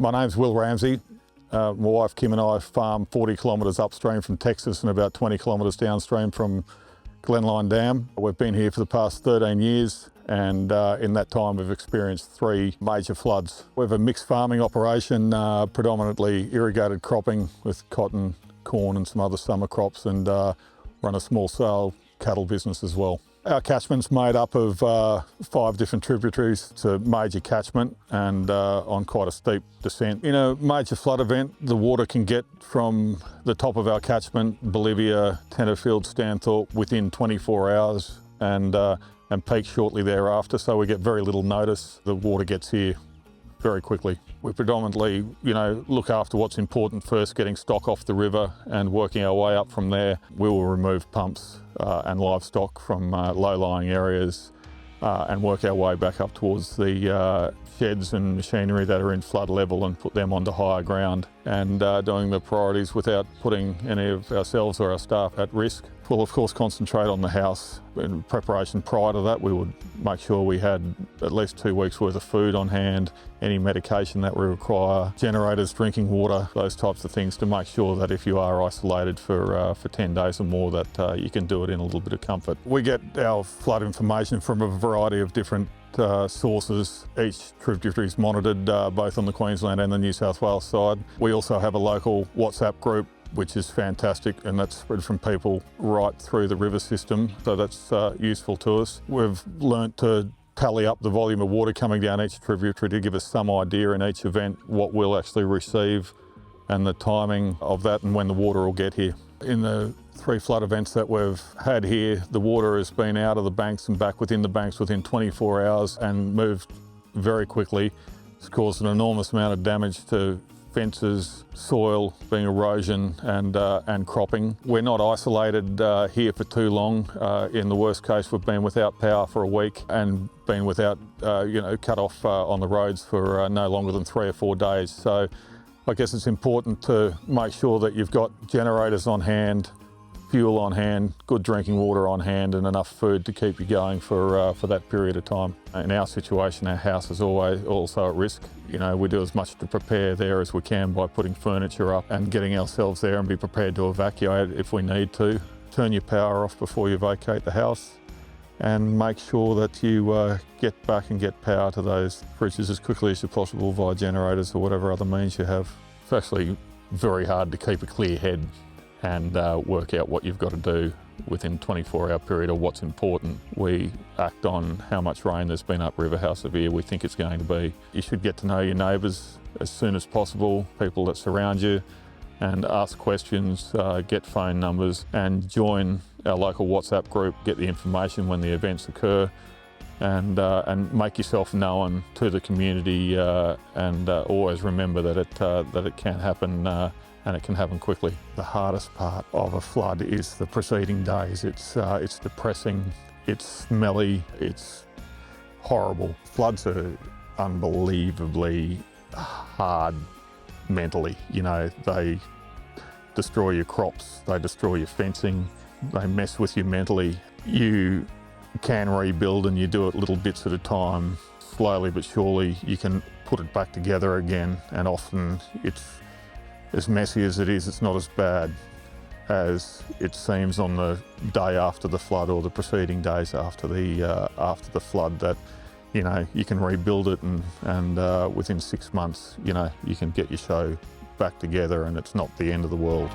My name's Will Ramsay. My wife Kim and I farm 40 kilometres upstream from Texas and about 20 kilometres downstream from Glenline Dam. We've been here for the past 13 years and in that time we've experienced 3 major floods. We have a mixed farming operation, predominantly irrigated cropping with cotton, corn and some other summer crops, and run a small scale cattle business as well. Our catchment's made up of 5 different tributaries. It's a major catchment and on quite a steep descent. In a major flood event, the water can get from the top of our catchment, Bolivia, Tenterfield, Stanthorpe, within 24 hours and peak shortly thereafter, so we get very little notice. The water gets here very quickly. We predominantly, look after what's important first, getting stock off the river and working our way up from there. We will remove pumps and livestock from low-lying areas and work our way back up towards the sheds and machinery that are in flood level and put them onto higher ground, and doing the priorities without putting any of ourselves or our staff at risk. We'll of course concentrate on the house. In preparation prior to that, we would make sure we had at least 2 weeks worth of food on hand, any medication that we require, generators, drinking water, those types of things, to make sure that if you are isolated for 10 days or more, that you can do it in a little bit of comfort. We get our flood information from a variety of different sources. Each tributary is monitored both on the Queensland and the New South Wales side. We also have a local WhatsApp group which is fantastic, and that's spread from people right through the river system, so that's useful to us. We've learnt to tally up the volume of water coming down each tributary to give us some idea in each event what we'll actually receive and the timing of that and when the water will get here. In the 3 flood events that we've had here, the water has been out of the banks and back within the banks within 24 hours and moved very quickly. It's caused an enormous amount of damage to fences, soil, being erosion and cropping. We're not isolated here for too long. In the worst case, we've been without power for a week and been without, cut off on the roads for no longer than 3 or 4 days. So I guess it's important to make sure that you've got generators on hand, fuel on hand, good drinking water on hand, and enough food to keep you going for that period of time. In our situation, our house is always also at risk. We do as much to prepare there as we can by putting furniture up and getting ourselves there and be prepared to evacuate if we need to. Turn your power off before you vacate the house and make sure that you get back and get power to those fridges as quickly as possible via generators or whatever other means you have. It's actually very hard to keep a clear head and work out what you've got to do within a 24-hour period or what's important. We act on how much rain there's been upriver, how severe we think it's going to be. You should get to know your neighbours as soon as possible, people that surround you, and ask questions, get phone numbers, and join our local WhatsApp group, get the information when the events occur, and make yourself known to the community, and always remember that it can happen and it can happen quickly. The hardest part of a flood is the preceding days. It's depressing, it's smelly, it's horrible. Floods are unbelievably hard mentally. They destroy your crops, they destroy your fencing, they mess with you mentally. You can rebuild, and you do it little bits at a time. Slowly but surely you can put it back together again, and often it's as messy as it is, it's not as bad as it seems on the day after the flood or the preceding days after the flood. That you can rebuild it, and within 6 months you can get your show back together, and it's not the end of the world.